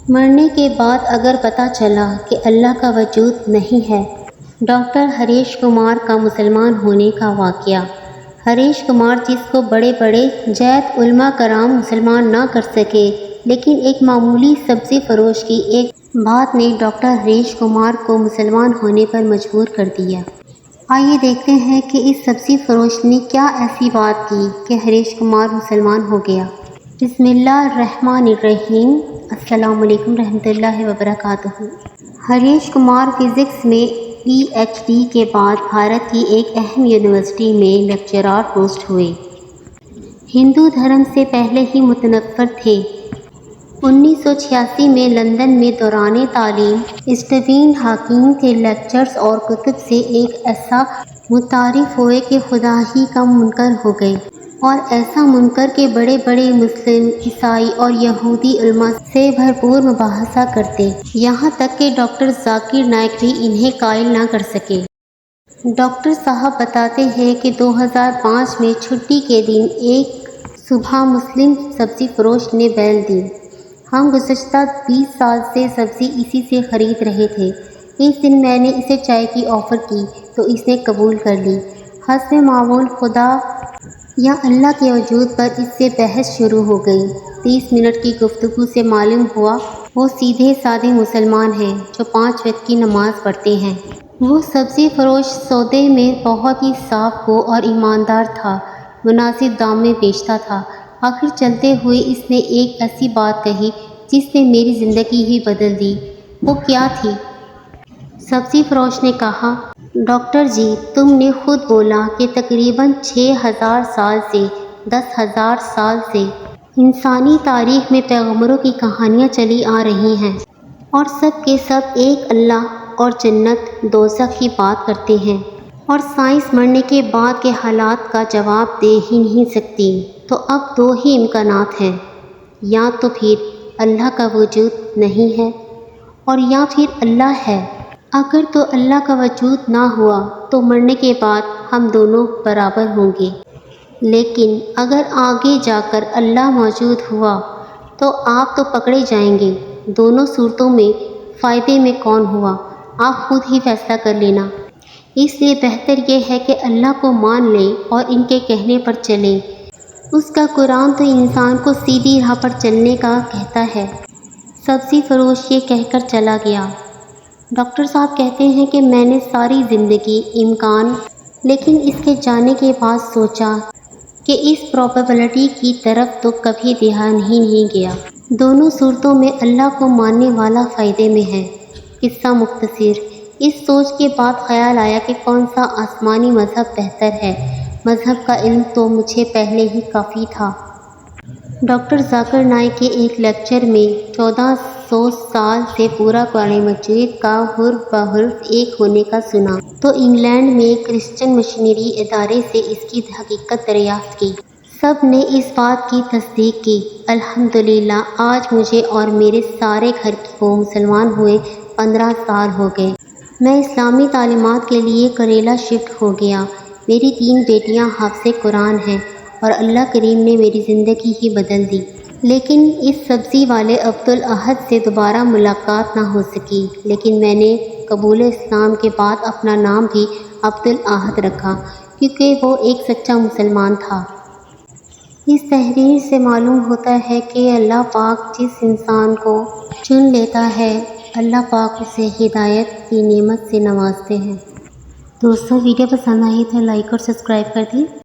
مرنے کے بعد اگر پتہ چلا کہ اللہ کا وجود نہیں ہے۔ ڈاکٹر ہریش کمار کا مسلمان ہونے کا واقعہ۔ ہریش کمار، جس کو بڑے بڑے جید علماء کرام مسلمان نہ کر سکے، لیکن ایک معمولی سبزی فروش کی ایک بات نے ڈاکٹر ہریش کمار کو مسلمان ہونے پر مجبور کر دیا۔ آئیے دیکھتے ہیں کہ اس سبزی فروش نے کیا ایسی بات کی کہ ہریش کمار مسلمان ہو گیا۔ بسم اللہ الرحمن الرحیم۔ السلام علیکم رحمۃ اللہ وبرکاتہ۔ ہریش کمار فزکس میں پی ایچ ڈی کے بعد بھارت کی ایک اہم یونیورسٹی میں لیکچرار پوسٹ ہوئے۔ ہندو دھرم سے پہلے ہی متنفر تھے۔ 1986 میں لندن میں دوران تعلیم اسٹیفن ہاکنگ کے لیکچرز اور کتب سے ایک ایسا متعارف ہوئے کہ خدا ہی کا منکر ہو گئے، اور ایسا منکر کہ بڑے بڑے مسلم، عیسائی اور یہودی علماء سے بھرپور مباحثہ کرتے، یہاں تک کہ ڈاکٹر ذاکر نائک بھی انہیں قائل نہ کر سکے۔ ڈاکٹر صاحب بتاتے ہیں کہ 2005 میں چھٹی کے دن ایک صبح مسلم سبزی فروش نے بیل دی۔ ہم گزشتہ 20 سال سے سبزی اسی سے خرید رہے تھے۔ اس دن میں نے اسے چائے کی آفر کی تو اس نے قبول کر لی۔ حسب معمول خدا یا اللہ کے وجود پر اس سے بحث شروع ہو گئی۔ 30 منٹ کی گفتگو سے معلوم ہوا وہ سیدھے سادے مسلمان ہیں جو 5 وقت کی نماز پڑھتے ہیں۔ وہ سبزی فروش سودے میں بہت ہی صاف گو اور ایماندار تھا، مناسب دام میں بیچتا تھا۔ آخر چلتے ہوئے اس نے ایک ایسی بات کہی جس نے میری زندگی ہی بدل دی۔ وہ کیا تھی؟ سبزی فروش نے کہا، ڈاکٹر جی، تم نے خود بولا کہ تقریباً 6000 سال سے 10,000 سال سے انسانی تاریخ میں پیغمبروں کی کہانیاں چلی آ رہی ہیں، اور سب کے سب ایک اللہ اور جنت دوزخ کی بات کرتے ہیں، اور سائنس مرنے کے بعد کے حالات کا جواب دے ہی نہیں سکتی۔ تو اب 2 ہی امکانات ہیں، یا تو پھر اللہ کا وجود نہیں ہے، اور یا پھر اللہ ہے۔ اگر تو اللہ کا وجود نہ ہوا تو مرنے کے بعد ہم دونوں برابر ہوں گے، لیکن اگر آگے جا کر اللہ موجود ہوا تو آپ تو پکڑے جائیں گے۔ دونوں صورتوں میں فائدے میں کون ہوا، آپ خود ہی فیصلہ کر لینا۔ اس لیے بہتر یہ ہے کہ اللہ کو مان لیں اور ان کے کہنے پر چلیں۔ اس کا قرآن تو انسان کو سیدھی راہ پر چلنے کا کہتا ہے۔ سبزی فروش یہ کہہ کر چلا گیا۔ ڈاکٹر صاحب کہتے ہیں کہ میں نے ساری زندگی امکان، لیکن اس کے جانے کے بعد سوچا کہ اس پرابیبلٹی کی طرف تو کبھی دھیان ہی نہیں گیا۔ دونوں صورتوں میں اللہ کو ماننے والا فائدے میں ہے۔ قصہ مختصر۔ اس سوچ کے بعد خیال آیا کہ کون سا آسمانی مذہب بہتر ہے۔ مذہب کا علم تو مجھے پہلے ہی کافی تھا۔ ڈاکٹر ذاکر نائک کے ایک لیکچر میں 1400 سال سے پورا قرآن مجید کا حرف بحرف ایک ہونے کا سنا تو انگلینڈ میں کرسچن مشنری ادارے سے اس کی حقیقت دریافت کی۔ سب نے اس بات کی تصدیق کی۔ الحمدللہ آج مجھے اور میرے سارے گھر کو مسلمان ہوئے 15 سال ہو گئے۔ میں اسلامی تعلیمات کے لیے کریلا شفٹ ہو گیا۔ میری 3 بیٹیاں حافظ قرآن ہیں، اور اللہ کریم نے میری زندگی ہی بدل دی۔ لیکن اس سبزی والے عبدالاحد سے دوبارہ ملاقات نہ ہو سکی، لیکن میں نے قبول اسلام کے بعد اپنا نام بھی عبدالاحد رکھا، کیونکہ وہ ایک سچا مسلمان تھا۔ اس تحریر سے معلوم ہوتا ہے کہ اللہ پاک جس انسان کو چن لیتا ہے، اللہ پاک اسے ہدایت کی نعمت سے نوازتے ہیں۔ دوستو، ویڈیو پسند آئی تو لائک اور سبسکرائب کر دیں۔